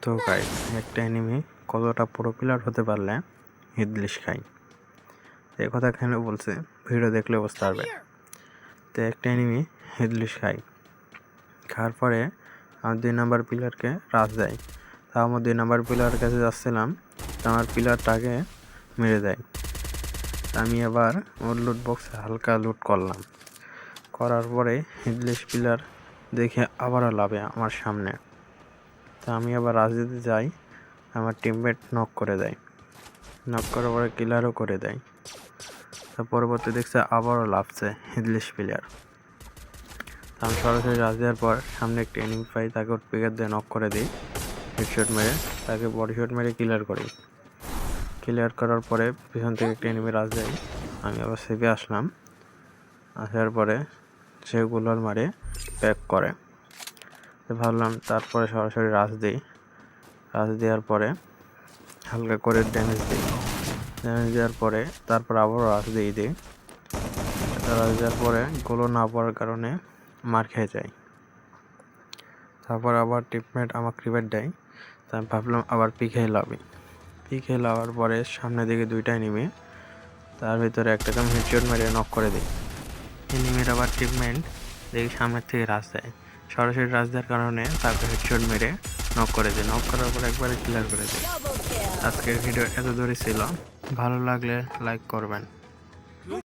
তো গাইস, একটা এনিমি কতটা প্রপিলার হতে পারলে হিটলিস্ট খায়, এই কথা কেন বলছে ভিডিও দেখলে বুঝতে পারবে। তো একটা এনিমি হিটলিস্ট খাওয়ার পরে আমার 2 নাম্বার পিলারকে রাশ দেয়। তা আমার 2 নাম্বার পিলারের কাছে যাচ্ছিলাম, তো আমার পিলারটাকে মেরে দেয়। আমি আবার ওর লুট বক্সে হালকা লুট করলাম, করার পরে হিটলিস্ট পিলার দেখে আবারও লাভে আমার সামনে। তা আমি আবার রাশ দিতে যাই, আমার টিমমেট নক করে দেয়, নক করার পরে কিলারও করে দেয়। তা পরবর্তী দেখছে আবারও লাভছে হিটলিস্ট প্লেয়ার। আমি সরাসরি রাশ দেওয়ার পর সামনে একটা এনিমি পাই, তাকে ওর পিকার দিয়ে নক করে দিই, হেডশট মেরে তাকে বডি শট মেরে ক্লিয়ার করি। ক্লিয়ার করার পরে পিছন থেকে একটা এনিমি রাশ দেয়, আমি আবার সেভে আসলাম। আসার পরে সে গুলার মারে প্যাক করে। ভাবলাম তারপরে সরাসরি রাশ দিই, রাশ দেওয়ার পরে হালকা করে ড্যামেজ দেওয়ার পরে তারপর আবারও রাশ দিই। রাশ দেওয়ার পরে গোলো না পড়ার কারণে মার খেয়ে যায়। তারপর আবার টিমমেট আমাকে রিভাইভ দেয়। তা আমি ভাবলাম আবার পিকে লাভার পরে সামনে দিকে 2টা এনিমি, তার ভিতরে একটাকে আমি হেডশট মেরে নক করে দিই। এনিমির আবার টিমমেট দেখি সামনের থেকে রাশ দেয়, সরাসরি রাশ দেওয়ার কারণে তাকে হেডশট মেরে নক করে দিই। নক করার পর একবারে ক্লিয়ার করে দিই। আজকের ভিডিও এত দূরই ছিল, ভালো লাগলে লাইক করবেন।